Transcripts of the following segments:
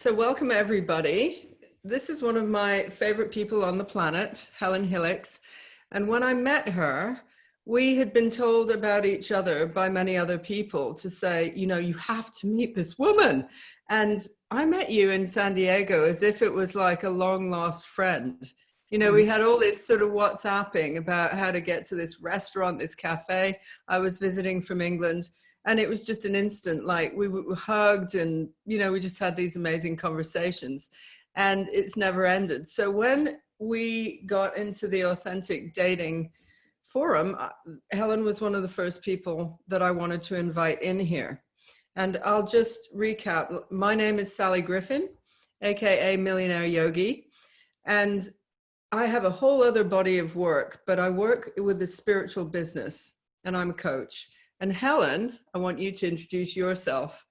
So welcome everybody. This is one of my favorite people on the planet, Helen Hillix. And when I met her, we had been told about each other by many other people to say, you know, you have to meet this woman. And I met you in San Diego as if it was like a long lost friend. You know, we had all this sort of WhatsApping about how to get to this restaurant, this cafe. I was visiting from England. And it was just an instant, like we hugged and, you know, we just had these amazing conversations and it's never ended. So when we got into the authentic dating forum, Helen was one of the first people that I wanted to invite in here. And I'll just recap. My name is Sally Griffyn, AKA Millionaire Yogi. And I have a whole other body of work, but I work with the spiritual business and I'm a coach. And Helen, I want you to introduce yourself.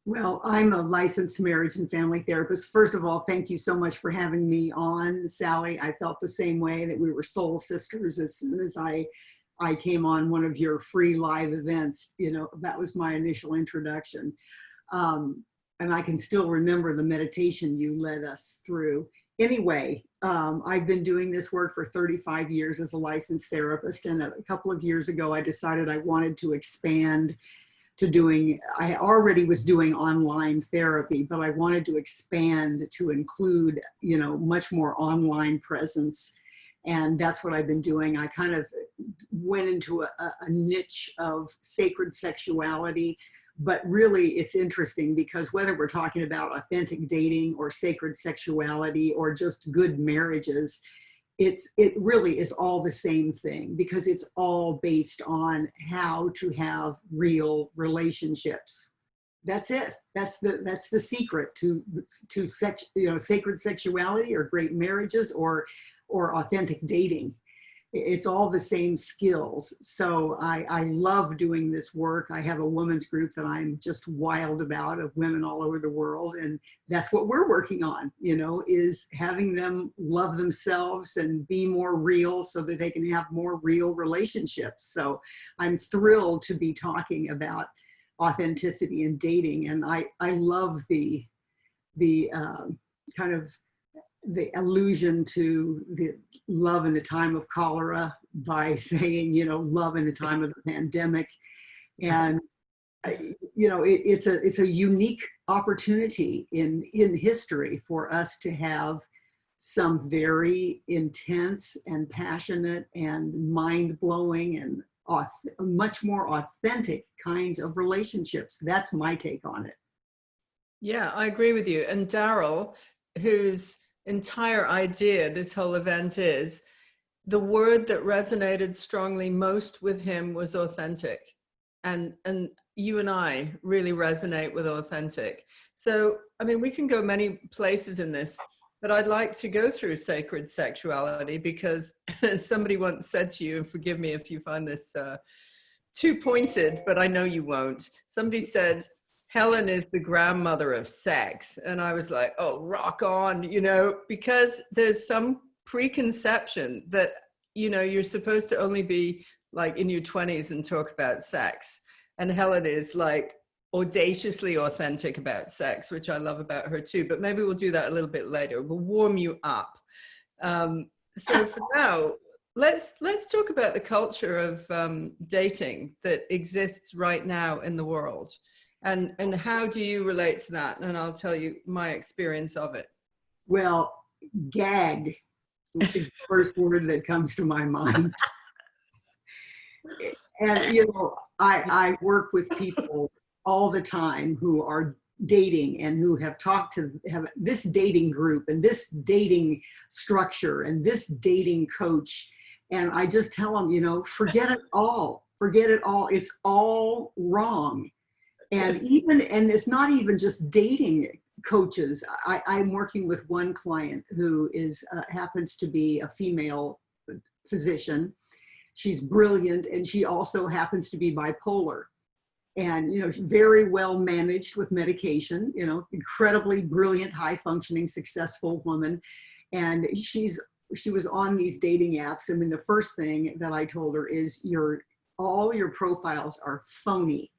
Well, I'm a licensed marriage and family therapist. First of all, thank you so much for having me on, Sally. I felt the same way, that we were soul sisters as soon as I came on one of your free live events. You know, that was my initial introduction. And I can still remember the meditation you led us through. Anyway, I've been doing this work for 35 years as a licensed therapist. And a couple of years ago, I decided I wanted to expand to doing, I already was doing online therapy, but I wanted to expand to include, you know, much more online presence. And that's what I've been doing. I kind of went into a niche of sacred sexuality. But really, it's interesting because whether we're talking about authentic dating or sacred sexuality or just good marriages, it really is all the same thing, because it's all based on how to have real relationships. That's it. That's the secret to sex, you know, sacred sexuality or great marriages or authentic dating. It's all the same skills. So I love doing this work. I have a women's group that I'm just wild about, of women all over the world. And that's what we're working on, you know, is having them love themselves and be more real so that they can have more real relationships. So I'm thrilled to be talking about authenticity in dating. And I love the kind of the allusion to the love in the time of cholera by saying, you know, love in the time of the pandemic. And, you know, it's a unique opportunity in history for us to have some very intense and passionate and mind-blowing and much more authentic kinds of relationships. That's my take on it. Yeah, I agree with you. And Daryl, whose entire idea this whole event is, the word that resonated strongly most with him was authentic. And you and I really resonate with authentic. So, I mean, we can go many places in this, but I'd like to go through sacred sexuality because somebody once said to you, and forgive me if you find this too pointed, but I know you won't. Somebody said, Helen is the grandmother of sex. And I was like, oh, rock on, you know, because there's some preconception that, you know, you're supposed to only be like in your 20s and talk about sex. And Helen is like audaciously authentic about sex, which I love about her too. But maybe we'll do that a little bit later. We'll warm you up. So for now, let's talk about the culture of dating that exists right now in the world. And how do you relate to that? And I'll tell you my experience of it. Well, gag is the first word that comes to my mind. And, you know, I work with people all the time who are dating and who have have this dating group and this dating structure and this dating coach. And I just tell them, you know, forget it all. Forget it all. It's all wrong. And it's not even just dating coaches. I'm working with one client who happens to be a female physician. She's brilliant, and she also happens to be bipolar. And, you know, she's very well managed with medication, you know, incredibly brilliant, high functioning, successful woman. And she was on these dating apps. I mean, the first thing that I told her is all your profiles are phony.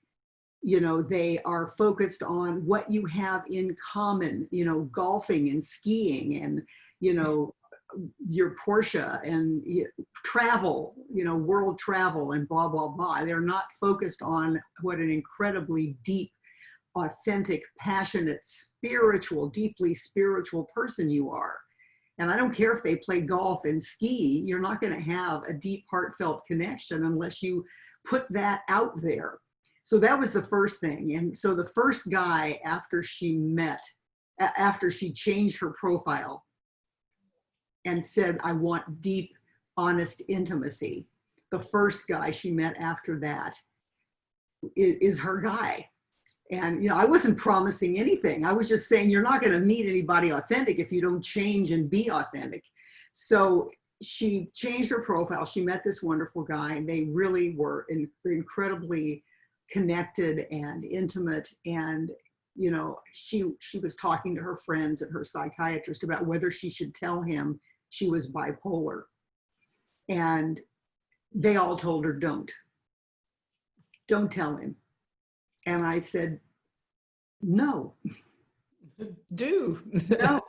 You know, they are focused on what you have in common, you know, golfing and skiing and, you know, your Porsche and travel, you know, world travel and blah, blah, blah. They're not focused on what an incredibly deep, authentic, passionate, spiritual, deeply spiritual person you are. And I don't care if they play golf and ski, you're not going to have a deep, heartfelt connection unless you put that out there. So that was the first thing. And so the first guy after she changed her profile and said, I want deep, honest intimacy, the first guy she met after that is her guy. And, you know, I wasn't promising anything. I was just saying, you're not going to meet anybody authentic if you don't change and be authentic. So she changed her profile. She met this wonderful guy, and they really were incredibly connected and intimate. And, you know, she was talking to her friends and her psychiatrist about whether she should tell him she was bipolar. And they all told her, don't tell him. And I said, no. Do. No,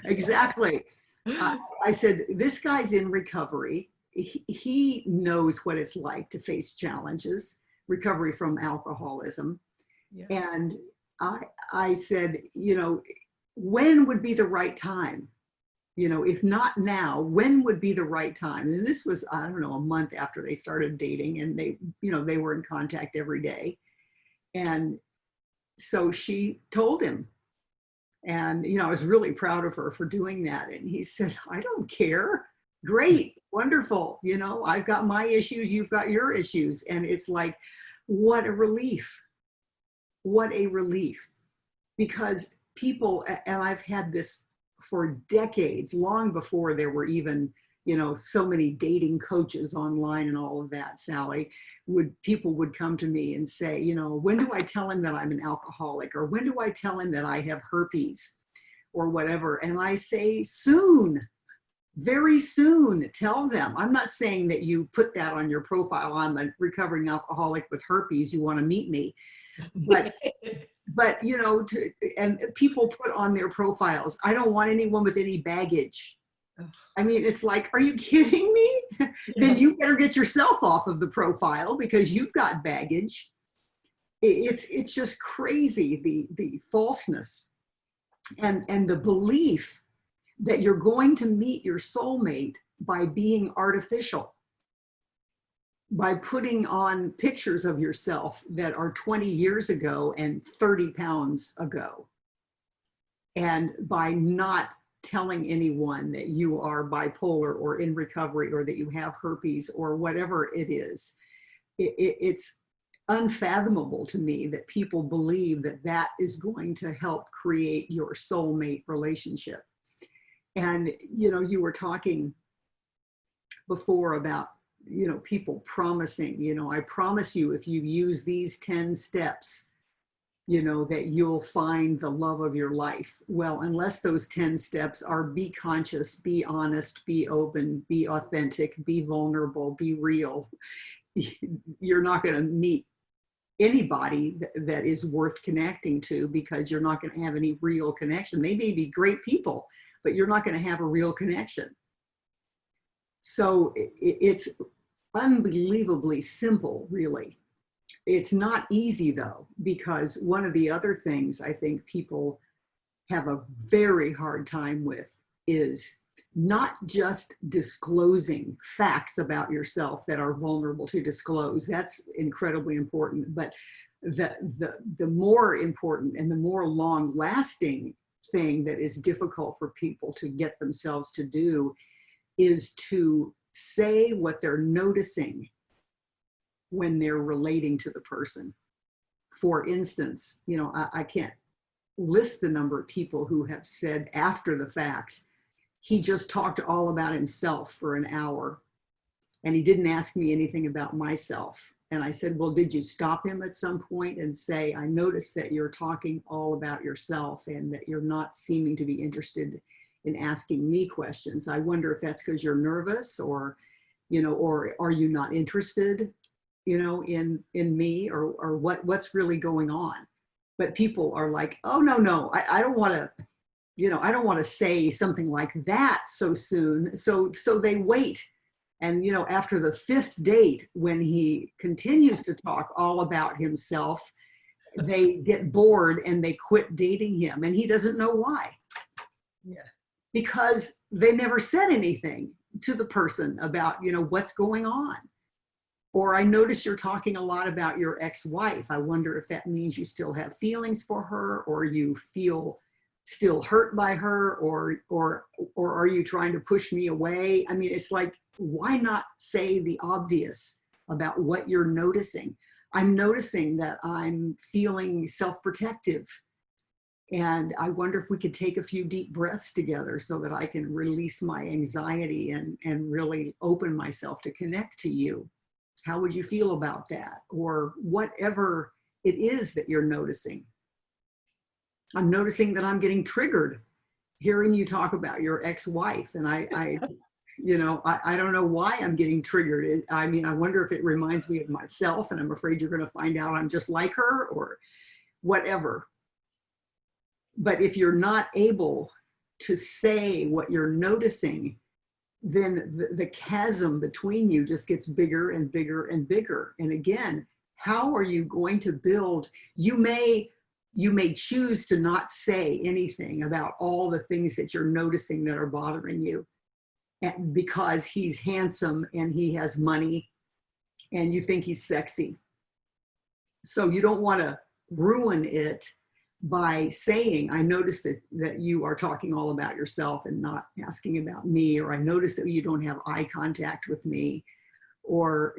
exactly. I said, this guy's in recovery. He knows what it's like to face challenges, recovery from alcoholism. Yeah. And I said, you know, when would be the right time? You know, if not now, when would be the right time? And this was, I don't know, a month after they started dating, and they, you know, they were in contact every day. And so she told him, and, you know, I was really proud of her for doing that. And he said, I don't care. Great, wonderful. You know, I've got my issues, you've got your issues. And it's like, what a relief. What a relief. Because people, and I've had this for decades, long before there were even, you know, so many dating coaches online and all of that, Sally, people would come to me and say, you know, when do I tell him that I'm an alcoholic? Or when do I tell him that I have herpes or whatever? And I say, soon, very soon, tell them. I'm not saying that you put that on your profile. I'm a recovering alcoholic with herpes. You want to meet me. But you know, and people put on their profiles, I don't want anyone with any baggage. I mean, it's like, are you kidding me? Then you better get yourself off of the profile because you've got baggage. It's just crazy, the falseness and the belief that you're going to meet your soulmate by being artificial, by putting on pictures of yourself that are 20 years ago and 30 pounds ago, and by not telling anyone that you are bipolar or in recovery or that you have herpes or whatever it is. It's unfathomable to me that people believe that that is going to help create your soulmate relationship. And, you know, you were talking before about, you know, people promising, you know, I promise you, if you use these 10 steps, you know, that you'll find the love of your life. Well, unless those 10 steps are be conscious, be honest, be open, be authentic, be vulnerable, be real, you're not going to meet anybody that is worth connecting to, because you're not going to have any real connection. They may be great people, but you're not going to have a real connection. So it's unbelievably simple, really. It's not easy though, because one of the other things I think people have a very hard time with is not just disclosing facts about yourself that are vulnerable to disclose. That's incredibly important. But the more important and the more long lasting thing that is difficult for people to get themselves to do is to say what they're noticing when they're relating to the person. For instance, you know, I can't list the number of people who have said after the fact, he just talked all about himself for an hour and he didn't ask me anything about myself. And I said, well, did you stop him at some point and say, I noticed that you're talking all about yourself and that you're not seeming to be interested in asking me questions. I wonder if that's because you're nervous, or, you know, or are you not interested? in me, or what's really going on. But people are like, oh, no, I don't want to, I don't want to say something like that so soon. So they wait. And, after the fifth date, when he continues to talk all about himself, they get bored and they quit dating him. And he doesn't know why. Yeah. Because they never said anything to the person about, what's going on. Or, I notice you're talking a lot about your ex-wife. I wonder if that means you still have feelings for her, or you feel still hurt by her, or are you trying to push me away? I mean, it's like, why not say the obvious about what you're noticing? I'm noticing that I'm feeling self-protective. And I wonder if we could take a few deep breaths together so that I can release my anxiety and really open myself to connect to you. How would you feel about that? Or whatever it is that you're noticing. I'm noticing that I'm getting triggered hearing you talk about your ex-wife. And I don't know why I'm getting triggered. I mean, I wonder if it reminds me of myself, and I'm afraid you're going to find out I'm just like her, or whatever. But if you're not able to say what you're noticing, then the chasm between you just gets bigger and bigger and bigger. And again, how are you going to build? You may choose to not say anything about all the things that you're noticing that are bothering you, and because he's handsome and he has money and you think he's sexy. So you don't want to ruin it by saying, I noticed that you are talking all about yourself and not asking about me, or I noticed that you don't have eye contact with me, or,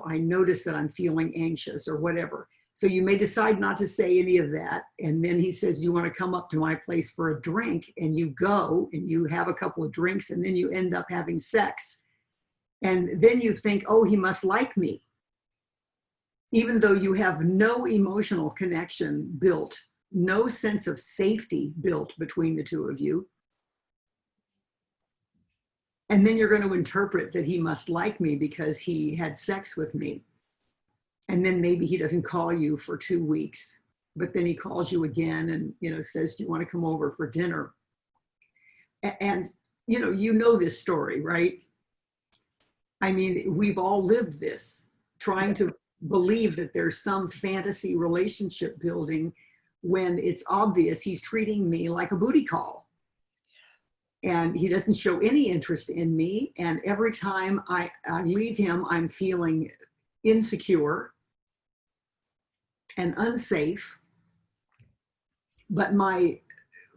I noticed that I'm feeling anxious, or whatever. So you may decide not to say any of that. And then he says, you want to come up to my place for a drink, and you go and you have a couple of drinks, and then you end up having sex. And then you think, oh, he must like me, even though you have no emotional connection built, no sense of safety built between the two of you. And then you're going to interpret that he must like me because he had sex with me. And then maybe he doesn't call you for 2 weeks, but then he calls you again and, says, do you want to come over for dinner? And, you know this story, right? I mean, we've all lived this, trying to believe that there's some fantasy relationship building when it's obvious he's treating me like a booty call. And he doesn't show any interest in me. And every time I leave him, I'm feeling insecure and unsafe. But my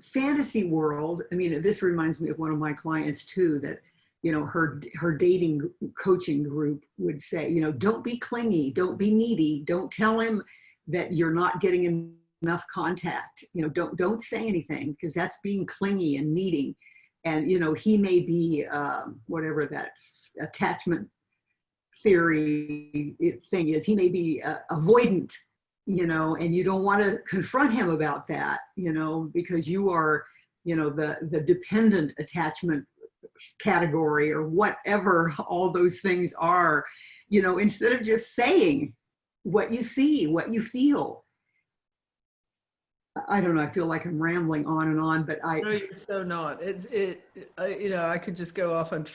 fantasy world, I mean, this reminds me of one of my clients too, that, her dating coaching group would say, don't be clingy, don't be needy, don't tell him that you're not getting enough contact, don't say anything, because that's being clingy and needing. And, he may be, whatever that attachment theory thing is, he may be avoidant, and you don't want to confront him about that, because you are, the dependent attachment category, or whatever all those things are, instead of just saying what you see, what you feel. I don't know. I feel like I'm rambling on and on, but No, you're so not. I could just go off on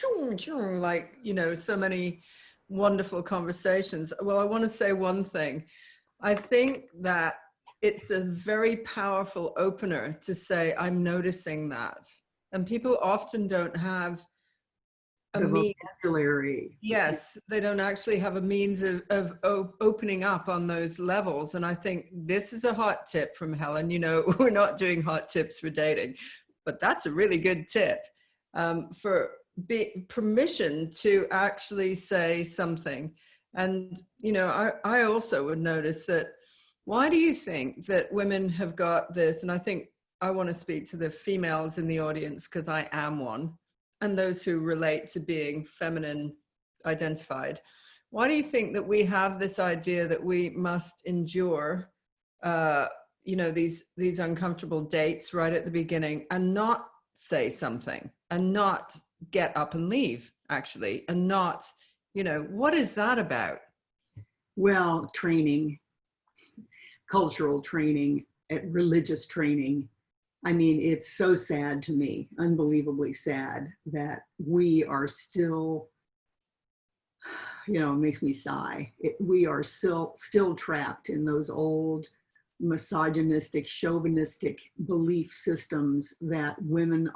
like, so many wonderful conversations. Well, I want to say one thing. I think that it's a very powerful opener to say, I'm noticing that. And people often don't have a means. Vocabulary. Yes, they don't actually have a means of opening up on those levels. And I think this is a hot tip from Helen. We're not doing hot tips for dating, but that's a really good tip for permission to actually say something. And, I also would notice that, why do you think that women have got this? And I think I want to speak to the females in the audience, because I am one, and those who relate to being feminine identified. Why do you think that we have this idea that we must endure, these uncomfortable dates right at the beginning, and not say something, and not get up and leave, actually, and not, what is that about? Well, training, cultural training, religious training. I mean, it's so sad to me, unbelievably sad, that we are still, you know, it makes me sigh. We are still trapped in those old misogynistic, chauvinistic belief systems that women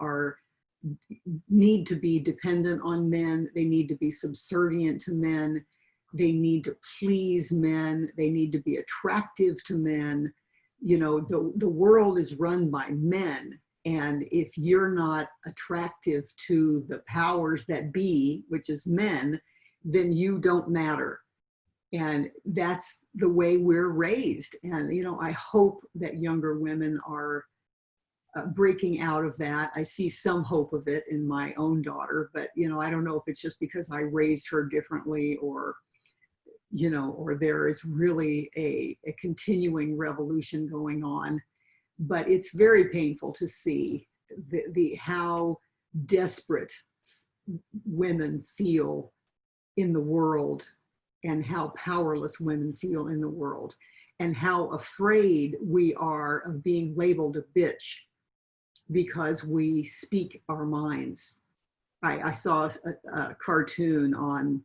need to be dependent on men. They need to be subservient to men. They need to please men. They need to be attractive to men. You know, the world is run by men. And if you're not attractive to the powers that be, which is men, then you don't matter. And that's the way we're raised. And, you know, I hope that younger women are breaking out of that. I see some hope of it in my own daughter, but, you know, I don't know if it's just because I raised her differently, or, you know, or there is really a continuing revolution going on. But it's very painful to see how desperate women feel in the world, and how powerless women feel in the world, and how afraid we are of being labeled a bitch because we speak our minds. I saw a cartoon on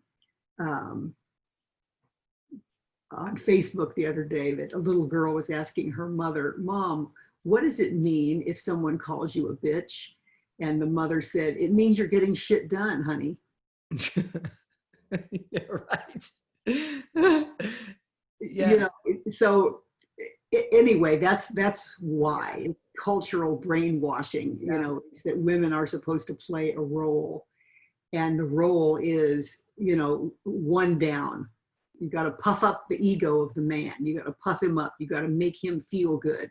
Facebook the other day that a little girl was asking her mother, "Mom, what does it mean if someone calls you a bitch?" And the mother said, "It means you're getting shit done, honey." Yeah, right. You Yeah. know, so anyway, that's why cultural brainwashing, you know, is that women are supposed to play a role, and the role is, you know, one down. You got to puff up the ego of the man. You got to puff him up. You got to make him feel good.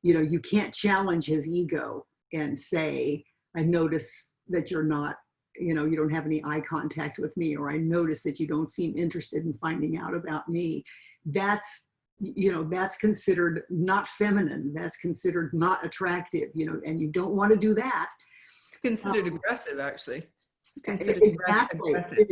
You know, you can't challenge his ego and say, "I notice that you're not, you know, you don't have any eye contact with me," or "I notice that you don't seem interested in finding out about me." That's, you know, that's considered not feminine. That's considered not attractive, you know, and you don't want to do that. It's considered aggressive, actually. It's considered Exactly, aggressive.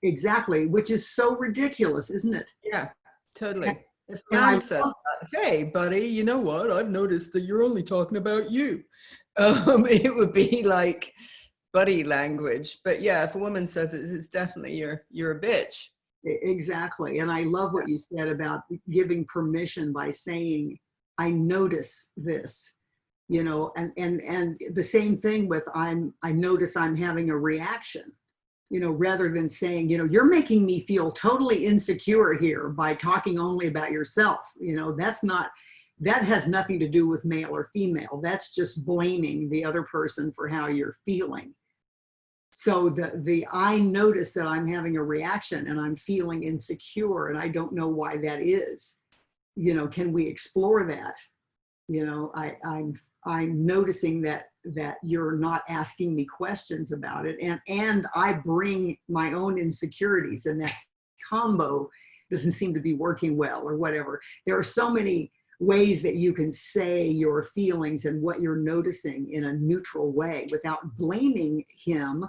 exactly, which is so ridiculous, isn't it? Yeah, totally. If a And I man said, love, "Hey, buddy, you know what? I've noticed that you're only talking about you." It would be like buddy language. But yeah, if a woman says it, it's definitely you're a bitch. exactly, and I love what you said about giving permission by saying, "I notice this," you know, and the same thing with I notice I'm having a reaction, you know, rather than saying, you know, "You're making me feel totally insecure here by talking only about yourself." You know, that has nothing to do with male or female. That's just blaming the other person for how you're feeling. So I notice that I'm having a reaction and I'm feeling insecure and I don't know why that is. You know, can we explore that? You know, I'm noticing that you're not asking me questions about it, and I bring my own insecurities, and that combo doesn't seem to be working well, or whatever. There are so many ways that you can say your feelings and what you're noticing in a neutral way without blaming him,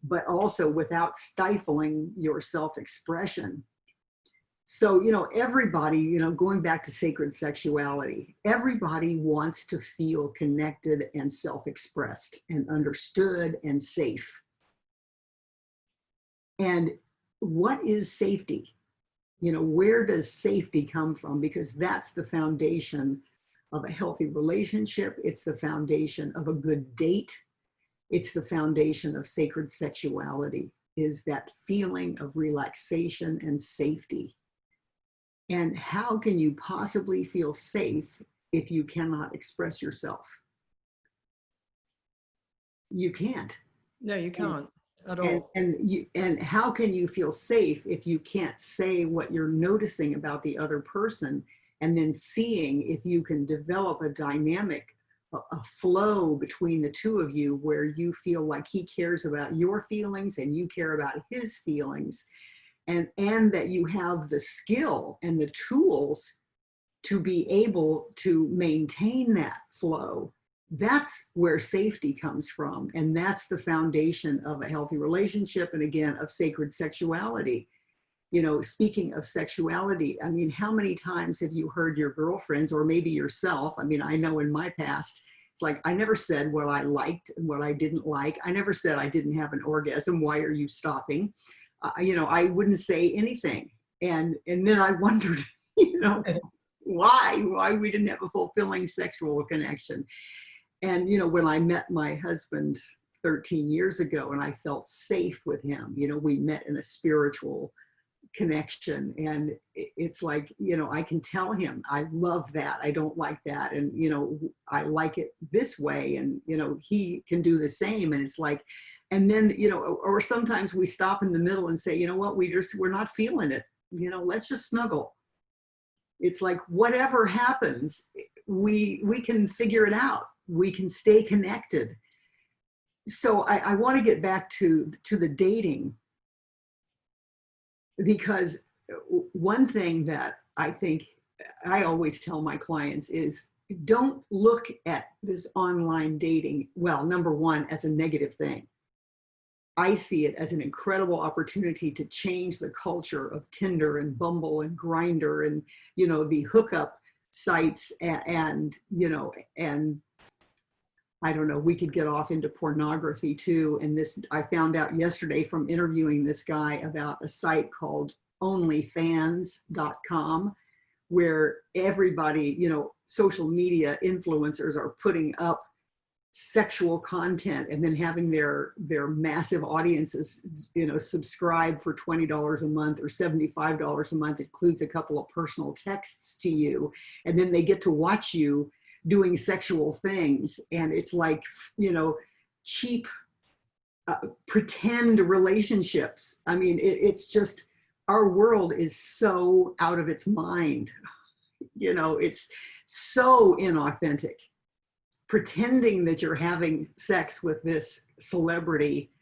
but also without stifling your self-expression. So, you know, everybody, you know, going back to sacred sexuality, everybody wants to feel connected and self-expressed and understood and safe. And what is safety? You know, where does safety come from? Because that's the foundation of a healthy relationship. It's the foundation of a good date. It's the foundation of sacred sexuality, is that feeling of relaxation and safety. And how can you possibly feel safe if you cannot express yourself? You can't. No, you And can't at all. and how can you feel safe if you can't say what you're noticing about the other person, and then seeing if you can develop a dynamic, a flow between the two of you where you feel like he cares about your feelings and you care about his feelings, and that you have the skill and the tools to be able to maintain that flow. That's where safety comes from. And that's the foundation of a healthy relationship. And again, of sacred sexuality. you know, speaking of sexuality, I mean, how many times have you heard your girlfriends or maybe yourself? I mean, I know in my past, it's like, I never said what I liked and what I didn't like. I never said I didn't have an orgasm. Why are you stopping? You know, I wouldn't say anything. And then I wondered, you know, why we didn't have a fulfilling sexual connection. And, you know, when I met my husband 13 years ago and I felt safe with him, you know, we met in a spiritual connection, and it's like, you know, I can tell him I love that, I don't like that, and you know, I like it this way, and you know, he can do the same. And it's like, and then, you know, or sometimes we stop in the middle and say, you know what, we're not feeling it, you know, let's just snuggle. It's like, whatever happens, we can figure it out, we can stay connected. So I want to get back to the dating, because one thing that I think I always tell my clients is, don't look at this online dating, well, number one, as a negative thing. I see it as an incredible opportunity to change the culture of Tinder and Bumble and Grindr and, you know, the hookup sites, and you know, and I don't know, we could get off into pornography too. And this, I found out yesterday from interviewing this guy about a site called onlyfans.com, where everybody, you know, social media influencers are putting up sexual content and then having their massive audiences, you know, subscribe for $20 a month or $75 a month. It includes a couple of personal texts to you. And then they get to watch you doing sexual things. And it's like, you know, cheap pretend relationships. I mean, it's just, our world is so out of its mind. You know, it's so inauthentic. Pretending that you're having sex with this celebrity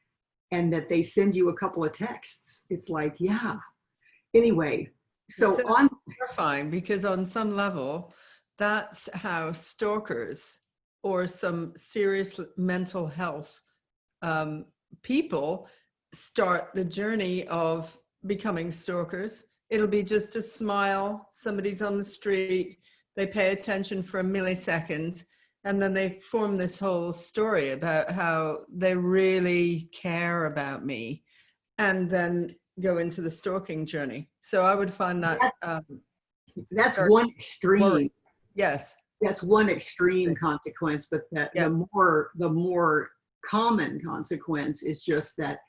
and that they send you a couple of texts. It's like, yeah. Anyway, so on. Terrifying, because on some level, that's how stalkers or some serious mental health people start the journey of becoming stalkers. It'll be just a smile, somebody's on the street, they pay attention for a millisecond, and then they form this whole story about how they really care about me, and then go into the stalking journey. So I would find that that's one extreme. Worry. Yes. That's one extreme consequence, but that the more common consequence is just that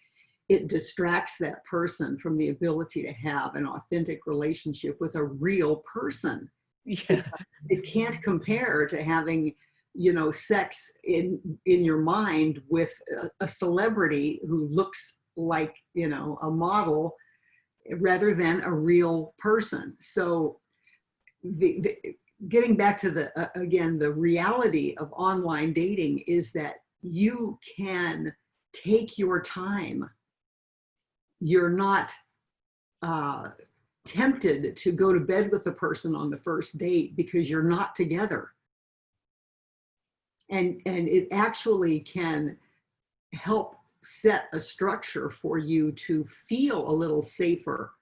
it distracts that person from the ability to have an authentic relationship with a real person. Yeah. It can't compare to having, you know, sex in your mind with a celebrity who looks like, you know, a model rather than a real person. So getting back to again, the reality of online dating is that you can take your time. You're not tempted to go to bed with the person on the first date because you're not together. And it actually can help set a structure for you to feel a little safer,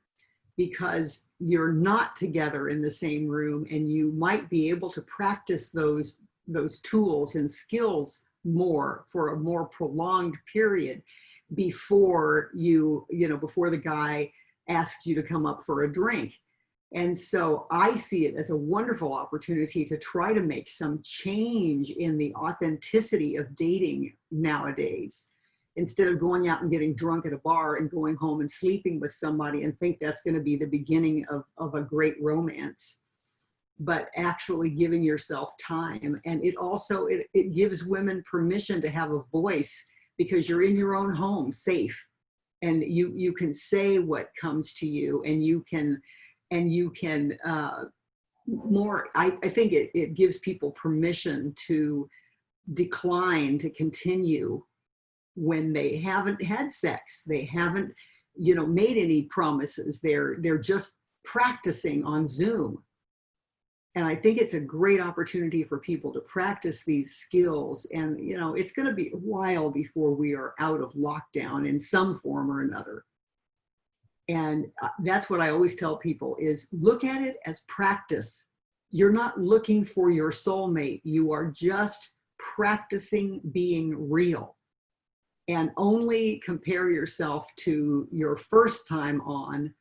because you're not together in the same room, and you might be able to practice those tools and skills more for a more prolonged period before before the guy asks you to come up for a drink. And so I see it as a wonderful opportunity to try to make some change in the authenticity of dating nowadays. Instead of going out and getting drunk at a bar and going home and sleeping with somebody and think that's going to be the beginning of a great romance, but actually giving yourself time. And it also, it gives women permission to have a voice, because you're in your own home, safe. And you can say what comes to you, and you can more, I think it gives people permission to decline to continue when they haven't had sex, they haven't, you know, made any promises. They're just practicing on Zoom. And I think it's a great opportunity for people to practice these skills. And, you know, it's going to be a while before we are out of lockdown in some form or another. And that's what I always tell people is look at it as practice. You're not looking for your soulmate. You are just practicing being real. And only compare yourself to your first time on,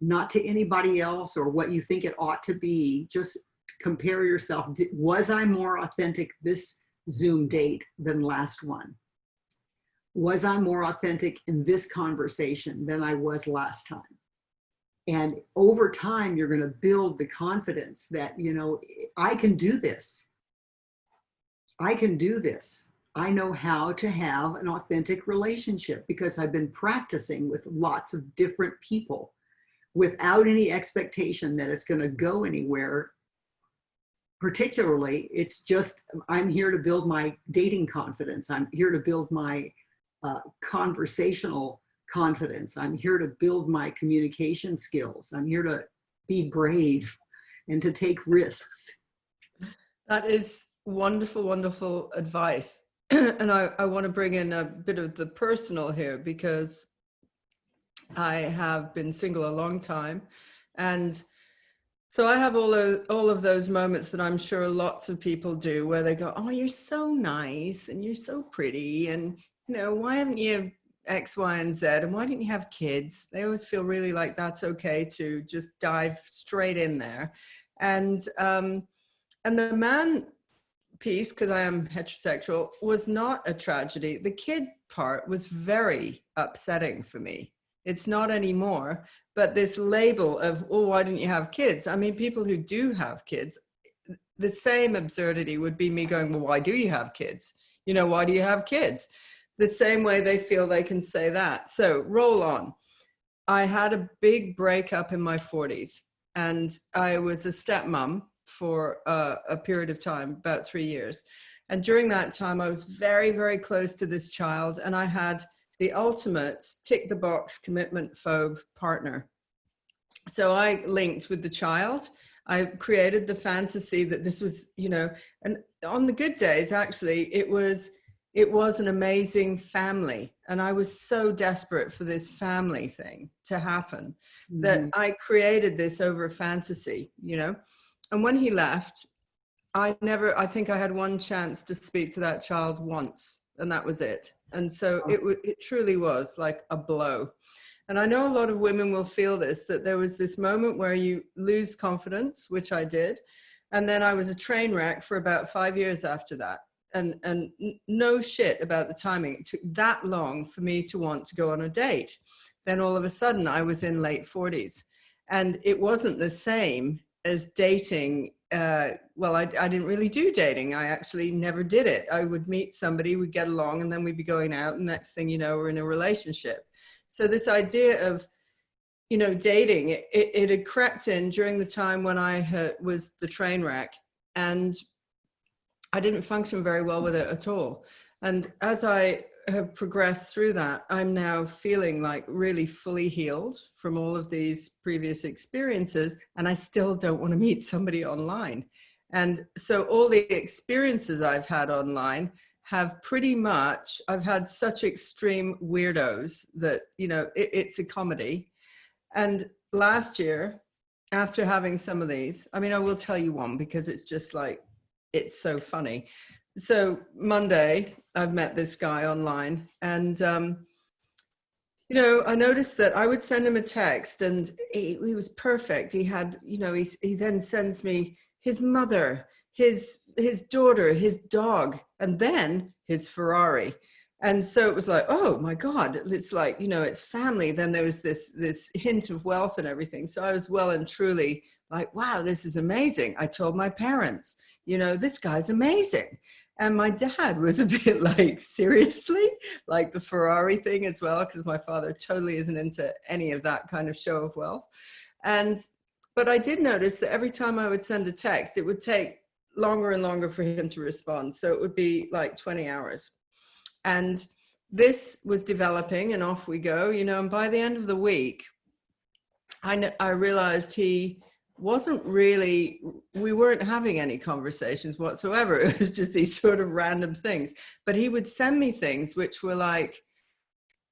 not to anybody else or what you think it ought to be. Just compare yourself. Was I more authentic this Zoom date than last one? Was I more authentic in this conversation than I was last time? And over time, you're going to build the confidence that, you know, I can do this. I can do this. I know how to have an authentic relationship because I've been practicing with lots of different people without any expectation that it's going to go anywhere. Particularly, it's just, I'm here to build my dating confidence. I'm here to build my conversational confidence. I'm here to build my communication skills. I'm here to be brave and to take risks. That is wonderful, wonderful advice. And I want to bring in a bit of the personal here because I have been single a long time. And so I have all of those moments that I'm sure lots of people do where they go, oh, you're so nice and you're so pretty. And, you know, why haven't you X, Y, and Z? And why didn't you have kids? They always feel really like that's okay to just dive straight in there. And the man piece, because I am heterosexual, was not a tragedy. The kid part was very upsetting for me. It's not anymore, but this label of, oh, why didn't you have kids? I mean, people who do have kids, the same absurdity would be me going, well, why do you have kids? You know, why do you have kids? The same way they feel they can say that. So roll on. I had a big breakup in my 40s and I was a stepmom for a period of time, about 3 years. And during that time, I was very, very close to this child and I had the ultimate tick the box commitment phobe partner. So I linked with the child. I created the fantasy that this was, you know, and on the good days, actually, it was an amazing family. And I was so desperate for this family thing to happen that I created this over fantasy, you know. And when he left, I think I had one chance to speak to that child once, and that was it. And so it truly was like a blow. And I know a lot of women will feel this, that there was this moment where you lose confidence, which I did. And then I was a train wreck for about 5 years after that. And no shit about the timing. It took that long for me to want to go on a date. Then all of a sudden I was in late 40s and it wasn't the same as dating. Well, I didn't really do dating. I actually never did it. I would meet somebody, we'd get along, and then we'd be going out, and next thing you know, we're in a relationship. So this idea of, you know, dating, it had crept in during the time when I was the train wreck, and I didn't function very well with it at all. And as I have progressed through that, I'm now feeling like really fully healed from all of these previous experiences, and I still don't want to meet somebody online. And so all the experiences I've had online have pretty much, I've had such extreme weirdos that, you know, it's a comedy. And last year, after having some of these, I mean, I will tell you one because it's just like, it's so funny. So Monday, I've met this guy online and, you know, I noticed that I would send him a text and he was perfect. He had, you know, he then sends me his mother, his daughter, his dog, and then his Ferrari. And so it was like, oh my God, it's like, you know, it's family. Then there was this hint of wealth and everything. So I was well and truly like, wow, this is amazing. I told my parents, you know, this guy's amazing. And my dad was a bit like, seriously? Like the Ferrari thing as well, because my father totally isn't into any of that kind of show of wealth. But I did notice that every time I would send a text, it would take longer and longer for him to respond. So it would be like 20 hours. And this was developing and off we go, you know, and by the end of the week, I realized he wasn't really, we weren't having any conversations whatsoever. It was just these sort of random things. But he would send me things which were like,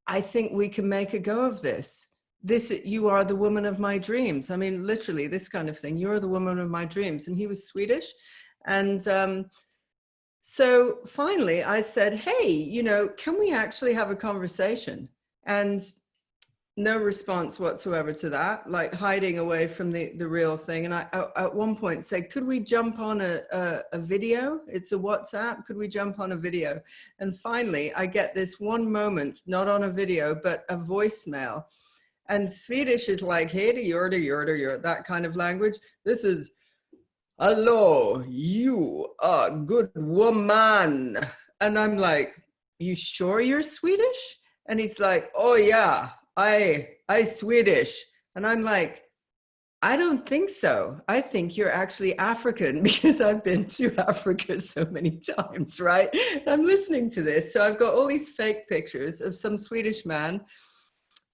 I think we can make a go of this. you are the woman of my dreams. I mean, literally this kind of thing. You're the woman of my dreams. And he was Swedish. And so finally I said, hey, you know, can we actually have a conversation? And no response whatsoever to that, like hiding away from the real thing. And I at one point said, could we jump on a video? It's a WhatsApp. Could we jump on a video? And finally, I get this one moment, not on a video, but a voicemail. And Swedish is like, hey, yorda, that kind of language. This is, hello, you are good woman. And I'm like, you sure you're Swedish? And he's like, oh yeah, I Swedish. And I'm like, I don't think so. I think you're actually African, because I've been to Africa so many times, right? I'm listening to this. So I've got all these fake pictures of some Swedish man,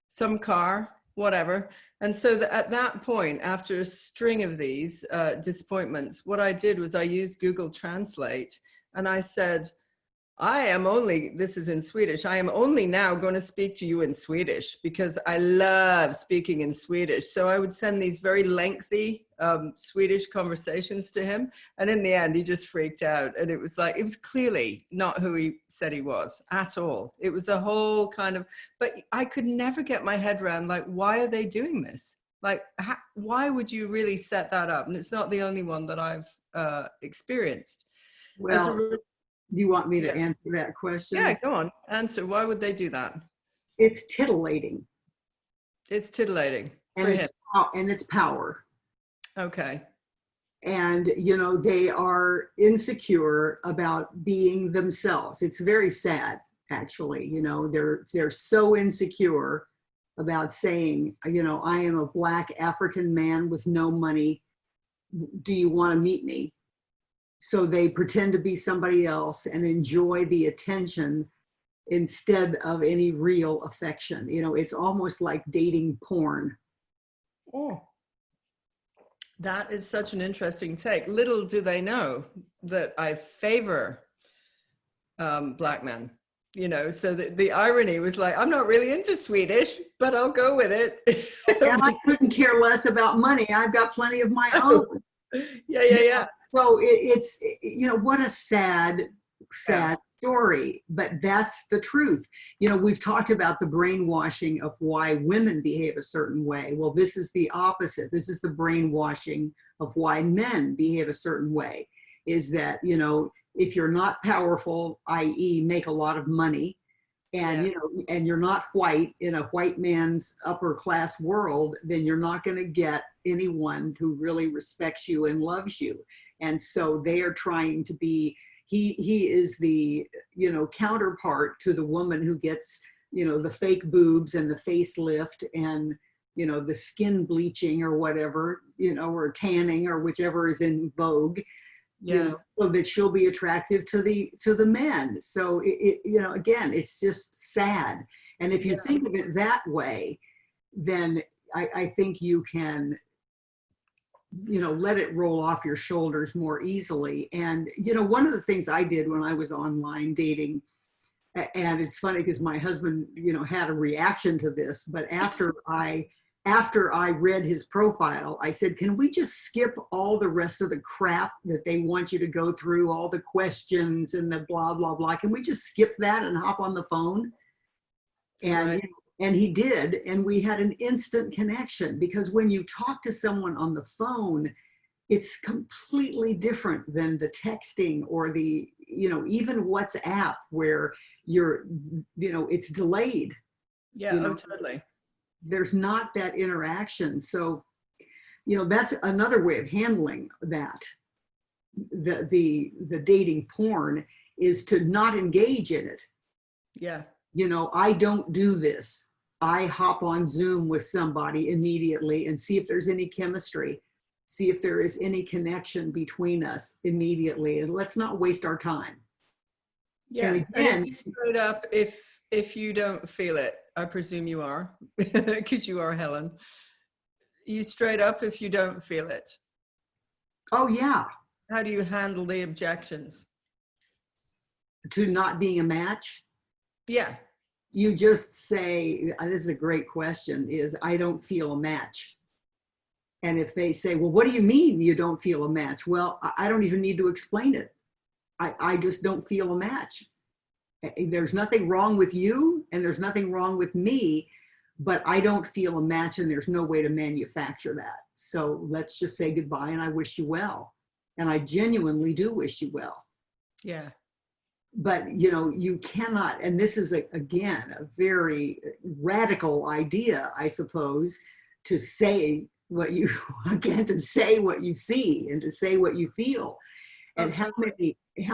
some car, whatever. And so at that point, after a string of these disappointments, what I did was I used Google Translate, and I said, I am only, this is in Swedish, I am only now going to speak to you in Swedish because I love speaking in Swedish. So I would send these very lengthy Swedish conversations to him. And in the end, he just freaked out. And it was like, it was clearly not who he said he was at all. It was a whole kind of, but I could never get my head around, like, why are they doing this? Like, why would you really set that up? And it's not the only one that I've experienced. Well, do you want me to answer that question? Yeah, go on. Answer. Why would they do that? It's titillating. It's titillating. And it's power. Okay. And, you know, they are insecure about being themselves. It's very sad, actually. You know, they're so insecure about saying, you know, I am a Black African man with no money. Do you want to meet me? So they pretend to be somebody else and enjoy the attention instead of any real affection. You know, it's almost like dating porn. Oh, that is such an interesting take. Little do they know that I favor Black men, you know, so the irony was like, I'm not really into Swedish, but I'll go with it. And I couldn't care less about money. I've got plenty of my own. Yeah. So it's, you know, what a sad story, but that's the truth. You know, we've talked about the brainwashing of why women behave a certain way. Well, this is the opposite. This is the brainwashing of why men behave a certain way, is that, you know, if you're not powerful, i.e. make a lot of money, and, you know, and you're not white in a white man's upper class world, then you're not going to get anyone who really respects you and loves you. And so they are trying to be, he is the, you know, counterpart to the woman who gets, you know, the fake boobs and the facelift and, you know, the skin bleaching or whatever, you know, or tanning or whichever is in vogue. You know, so that she'll be attractive to the men. So it you know, again, it's just sad. And if you think of it that way, then I think you can, you know, let it roll off your shoulders more easily. And, you know, one of the things I did when I was online dating, and it's funny because my husband, you know, had a reaction to this, but after I read his profile, I said, can we just skip all the rest of the crap that they want you to go through, all the questions and the blah, blah, blah. Can we just skip that and hop on the phone? And he did. And we had an instant connection, because when you talk to someone on the phone, it's completely different than the texting or the, you know, even WhatsApp, where you're, you know, it's delayed. Yeah, you know? totally. There's not that interaction. So, you know, that's another way of handling that. The dating porn is to not engage in it. Yeah. You know, I don't do this. I hop on Zoom with somebody immediately and see if there's any chemistry, see if there is any connection between us immediately, and let's not waste our time. Yeah. And again, straight up, if you don't feel it, I presume you are, because you are Helen. You straight up if you don't feel it. Oh yeah. How do you handle the objections? To not being a match? Yeah. You just say, this is a great question, is I don't feel a match. And if they say, well, what do you mean you don't feel a match? Well, I don't even need to explain it. I just don't feel a match. There's nothing wrong with you and there's nothing wrong with me, but I don't feel a match and there's no way to manufacture that. So let's just say goodbye and I wish you well. And I genuinely do wish you well. Yeah. But, you know, you cannot, and this is, again, a very radical idea, I suppose, to say what you, again, to say what you see and to say what you feel. And how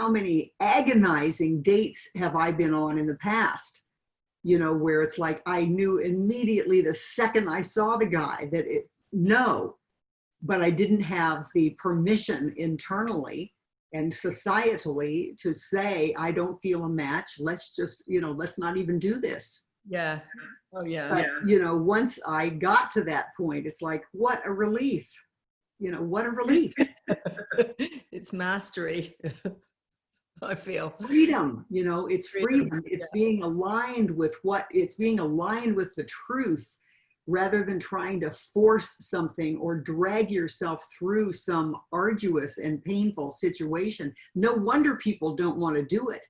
many agonizing dates have I been on in the past, you know, where it's like, I knew immediately the second I saw the guy that no, but I didn't have the permission internally and societally to say, I don't feel a match. Let's just, you know, let's not even do this. Yeah. Oh yeah. But, you know, once I got to that point, it's like, what a relief, you know, what a relief. It's mastery. I feel Freedom, you know, it's freedom. It's being aligned with the truth, rather than trying to force something or drag yourself through some arduous and painful situation. No wonder people don't want to do it,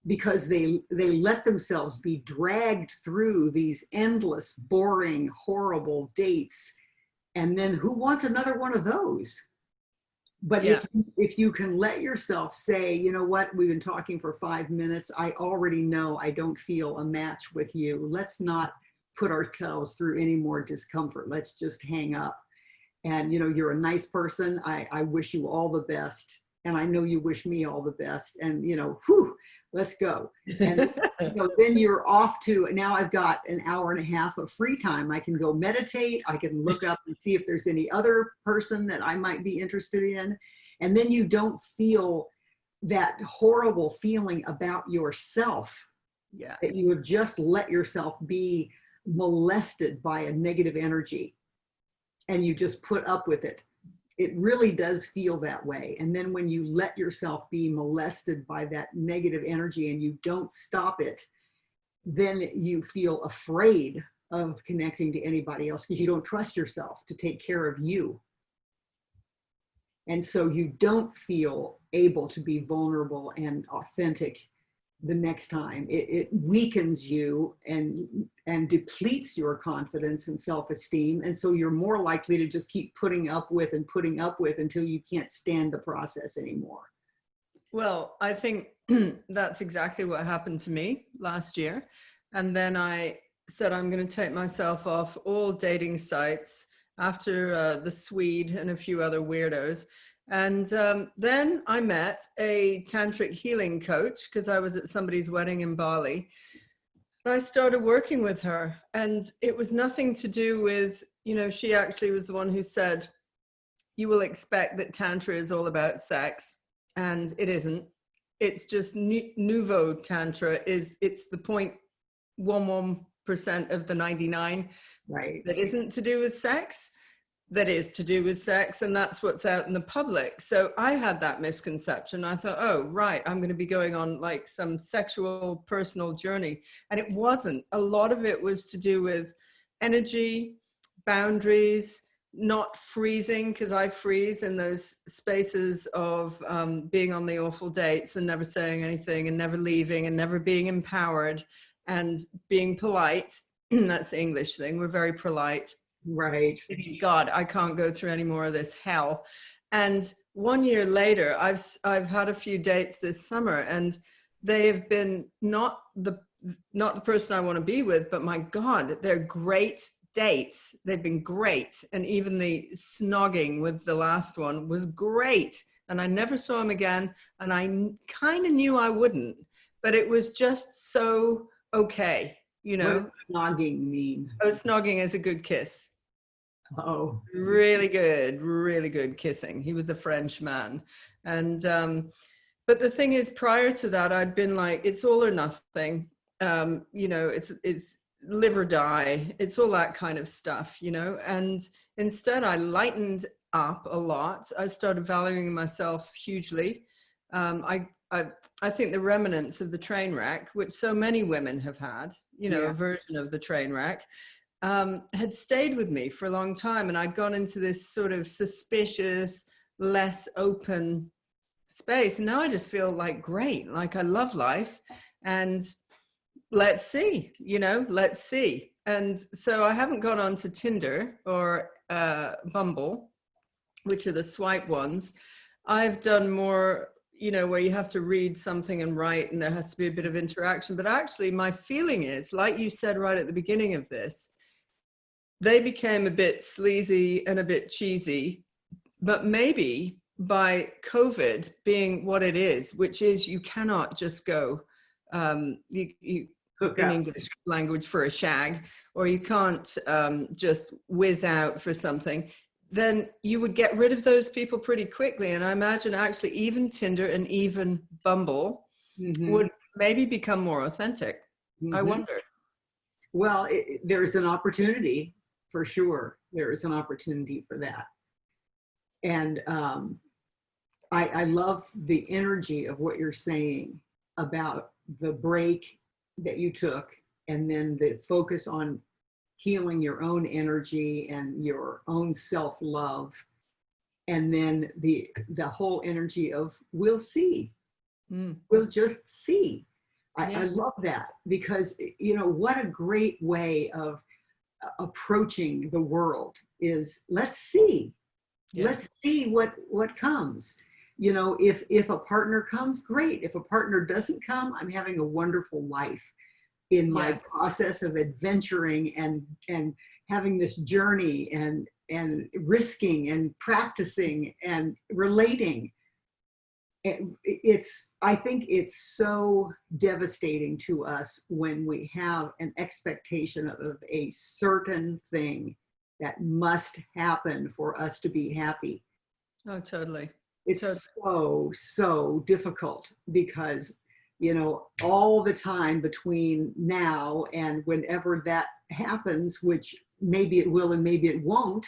because they let themselves be dragged through these endless, boring, horrible dates. And then who wants another one of those? But if you can let yourself say, you know what, we've been talking for 5 minutes. I already know I don't feel a match with you. Let's not put ourselves through any more discomfort. Let's just hang up. And, you know, you're a nice person. I wish you all the best. And I know you wish me all the best. And, you know, whew, let's go. And you know, then you're off to, now I've got an hour and a half of free time. I can go meditate. I can look up and see if there's any other person that I might be interested in. And then you don't feel that horrible feeling about yourself. Yeah. That you have just let yourself be molested by a negative energy and you just put up with it. It really does feel that way. And then when you let yourself be molested by that negative energy and you don't stop it, then you feel afraid of connecting to anybody else because you don't trust yourself to take care of you. And so you don't feel able to be vulnerable and authentic the next time. It weakens you and depletes your confidence and self-esteem. And so you're more likely to just keep putting up with until you can't stand the process anymore. Well, I think that's exactly what happened to me last year. And then I said, I'm going to take myself off all dating sites after the Swede and a few other weirdos. And then I met a tantric healing coach because I was at somebody's wedding in Bali. And I started working with her, and it was nothing to do with, you know, she actually was the one who said, you will expect that Tantra is all about sex. And it isn't. It's just nouveau Tantra it's the 0.11% of the 99 that isn't to do with sex. That is to do with sex, and that's what's out in the public. So I had that misconception. I thought, oh, right, I'm going to be going on like some sexual personal journey. And it wasn't. A lot of it was to do with energy, boundaries, not freezing, because I freeze in those spaces of being on the awful dates and never saying anything and never leaving and never being empowered and being polite. That's the English thing. We're very polite. Right. God, I can't go through any more of this hell. And 1 year later, I've had a few dates this summer, and they have been not the person I want to be with, but my God, they're great dates. They've been great. And even the snogging with the last one was great. And I never saw him again. And I kind of knew I wouldn't, but it was just so okay. You know, what does snogging mean? Oh, snogging is a good kiss. Oh, really good kissing. He was a French man. And but the thing is, prior to that, I'd been like, it's all or nothing. You know, it's live or die. It's all that kind of stuff, you know. And instead I lightened up a lot. I started valuing myself hugely. I I think the remnants of the train wreck, which so many women have had, you know, Yeah. a version of the train wreck, had stayed with me for a long time. And I'd gone into this sort of suspicious, less open space. And now I just feel like great, like I love life. And let's see, you know, let's see. And so I haven't gone on to Tinder or Bumble, which are the swipe ones. I've done more, you know, where you have to read something and write and there has to be a bit of interaction. But actually my feeling is, like you said right at the beginning of this, they became a bit sleazy and a bit cheesy, but maybe by COVID being what it is, which is you cannot just go, you Hook in up. English language for a shag, or you can't just whiz out for something, then you would get rid of those people pretty quickly. And I imagine actually even Tinder and even Bumble would maybe become more authentic. I wonder. Well, there's an opportunity for sure. There is an opportunity for that. And I love the energy of what you're saying about the break that you took and then the focus on healing your own energy and your own self-love. And then the whole energy of we'll see. We'll just see. I love that because, you know, what a great way of approaching the world is let's see. Yeah. Let's see what comes. You know, if a partner comes, great. If a partner doesn't come, I'm having a wonderful life in my process of adventuring and having this journey and risking and practicing and relating. I think it's so devastating to us when we have an expectation of a certain thing that must happen for us to be happy. Oh, totally. It's so difficult because, you know, all the time between now and whenever that happens, which maybe it will and maybe it won't,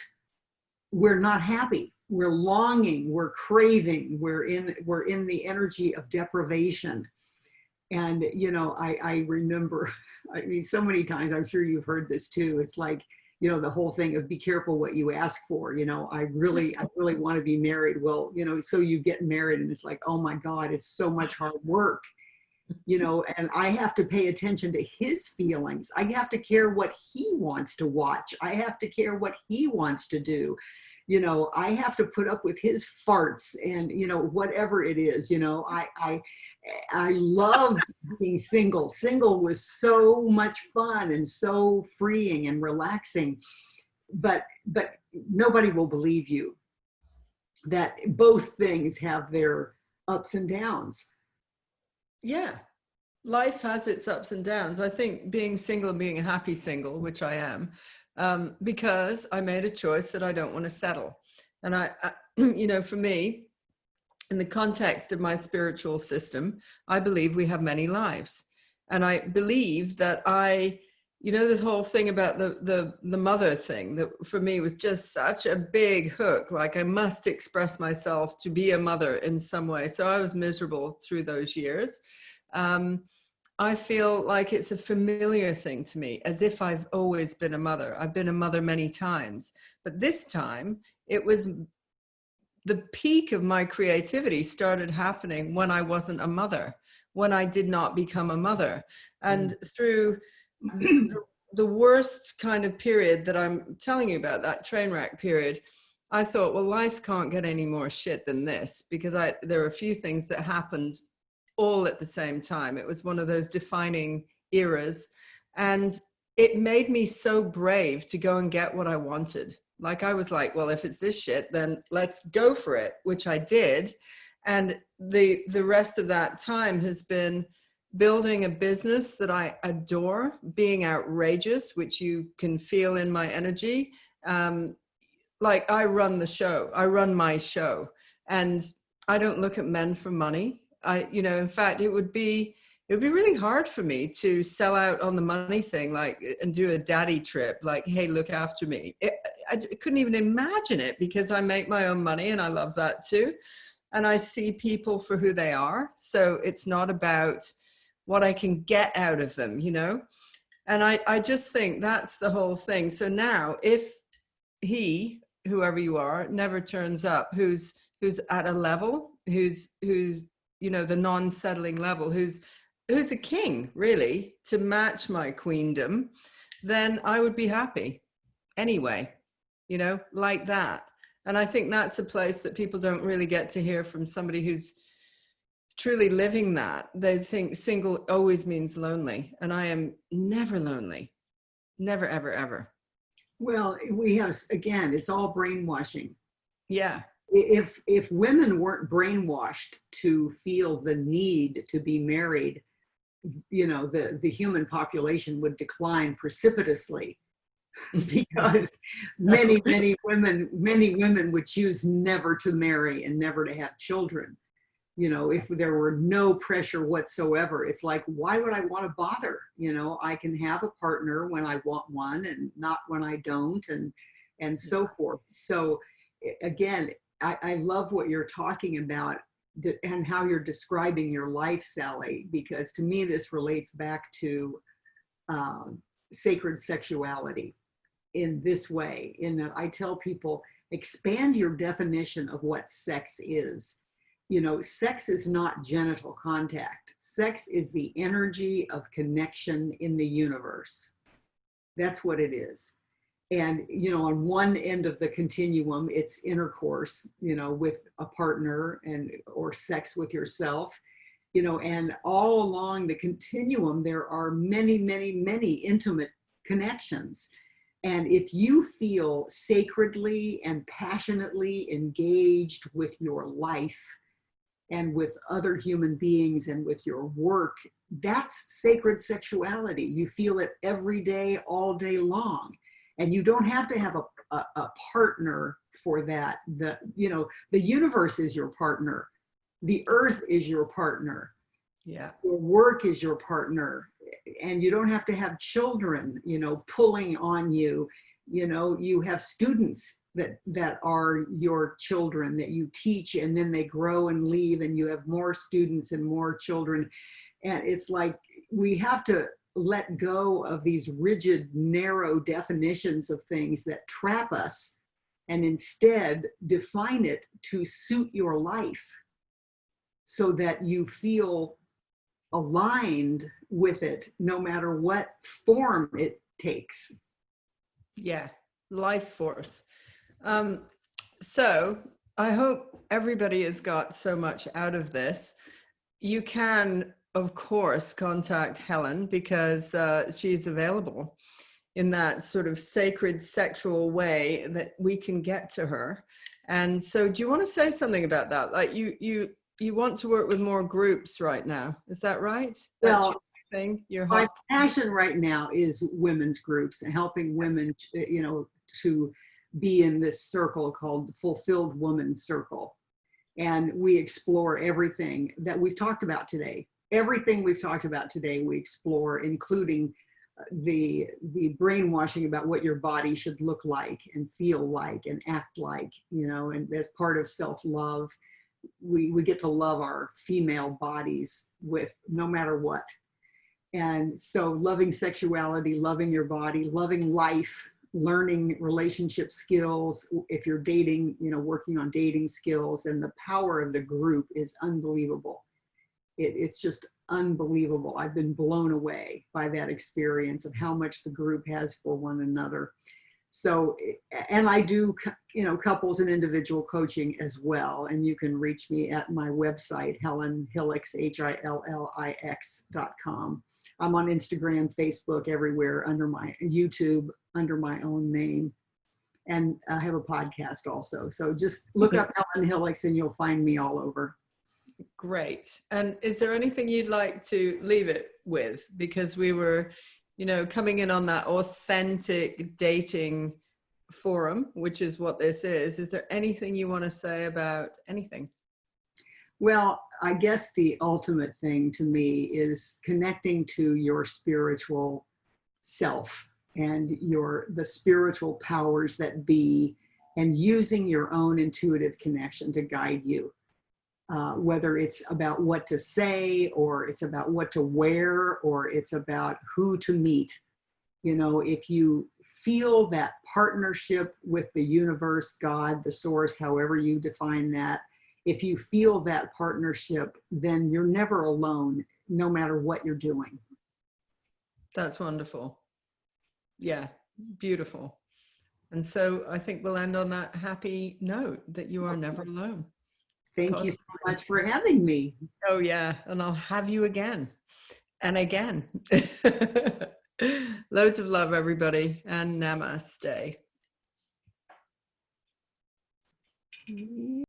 we're not happy. We're longing, we're craving, we're in the energy of deprivation. And, you know, I remember, I mean, so many times, I'm sure you've heard this too. It's like, you know, the whole thing of be careful what you ask for. You know, I really want to be married. Well, you know, so you get married and it's like, oh my God, it's so much hard work, you know, and I have to pay attention to his feelings. I have to care what he wants to watch. I have to care what he wants to do. You know, I have to put up with his farts and, you know, whatever it is, you know, I loved being single. Single was so much fun and so freeing and relaxing, but nobody will believe you that both things have their ups and downs. Yeah. Life has its ups and downs. I think being single and being a happy single, which I am, because I made a choice that I don't want to settle. And I you know, for me, in the context of my spiritual system, I believe we have many lives. And I believe that you know, the whole thing about the mother thing that for me was just such a big hook. Like I must express myself to be a mother in some way. So I was miserable through those years. I feel like it's a familiar thing to me, as if I've always been a mother. I've been a mother many times, but this time it was the peak of my creativity started happening when I wasn't a mother, when I did not become a mother. And through the worst kind of period that I'm telling you about, that train wreck period, I thought, well, life can't get any more shit than this, because there are a few things that happened all at the same time. It was one of those defining eras. And it made me so brave to go and get what I wanted. Like I was like, well, if it's this shit, then let's go for it, which I did. And the rest of that time has been building a business that I adore, being outrageous, which you can feel in my energy. Like I run the show, I run my show, and I don't look at men for money. You know, in fact, it would be really hard for me to sell out on the money thing, like, and do a daddy trip, like, hey, look after me. I couldn't even imagine it because I make my own money and I love that too. and I see people for who they are. So it's not about what I can get out of them, you know? And I just think that's the whole thing. So now if he, whoever you are, never turns up, who's at a level, who's you know, the non-settling level, who's a king really to match my queendom, then I would be happy anyway, you know, like that. And I think that's a place that people don't really get to hear from somebody who's truly living that. They think single always means lonely, and I am never lonely. Never, ever, ever. Well, we have, again, it's all brainwashing. Yeah. If women weren't brainwashed to feel the need to be married, you know, the human population would decline precipitously, because many women would choose never to marry and never to have children. You know, if there were no pressure whatsoever, it's like, why would I want to bother? You know, I can have a partner when I want one and not when I don't, and so forth. So again, I love what you're talking about and how you're describing your life, Sally, because to me, this relates back to sacred sexuality in this way, in that I tell people, expand your definition of what sex is. You know, sex is not genital contact. Sex is the energy of connection in the universe. That's what it is. And, you know, on one end of the continuum, it's intercourse, you know, with a partner or sex with yourself, you know, and all along the continuum, there are many, many, many intimate connections. And if you feel sacredly and passionately engaged with your life, and with other human beings and with your work, that's sacred sexuality. You feel it every day, all day long. And you don't have to have a partner for that. You know, the universe is your partner. The earth is your partner. Yeah. Your work is your partner. And you don't have to have children, you know, pulling on you. You know, you have students that are your children that you teach, and then they grow and leave, and you have more students and more children. And it's like, we have to let go of these rigid, narrow definitions of things that trap us, and instead define it to suit your life so that you feel aligned with it, no matter what form it takes. Yeah, life force. So I hope everybody has got so much out of this. You can, of course, contact Helen because she's available in that sort of sacred sexual way that we can get to her. And so do you want to say something about that? Like you want to work with more groups right now. Is that right? That's Well, your thing. my passion right now is women's groups and helping women, you know, to be in this circle called Fulfilled Woman Circle. And we explore everything that we've talked about today. Everything we've talked about today, we explore, including the brainwashing about what your body should look like and feel like and act like, you know, and as part of self-love, we get to love our female bodies with no matter what. And so loving sexuality, loving your body, loving life, learning relationship skills. If you're dating, you know, working on dating skills, and the power of the group is unbelievable. It's just unbelievable. I've been blown away by that experience of how much the group has for one another. So, and I do, you know, couples and individual coaching as well. And you can reach me at my website, Helen Hillix, HILLIX.com. I'm on Instagram, Facebook, everywhere, under my YouTube, under my own name. And I have a podcast also. So just look up Helen Hillix and you'll find me all over. Great. And is there anything you'd like to leave it with? Because we were, you know, coming in on that authentic dating forum, which is what this is. Is there anything you want to say about anything? Well, I guess the ultimate thing to me is connecting to your spiritual self and the spiritual powers that be, and using your own intuitive connection to guide you. whether it's about what to say, or it's about what to wear, or it's about who to meet. You know, if you feel that partnership with the universe, God, the source, however you define that, if you feel that partnership, then you're never alone, no matter what you're doing. That's wonderful. Yeah, beautiful. And so I think we'll end on that happy note that you are never alone. Thank you so much for having me. Oh yeah, and I'll have you again and again. Loads of love, everybody, and namaste.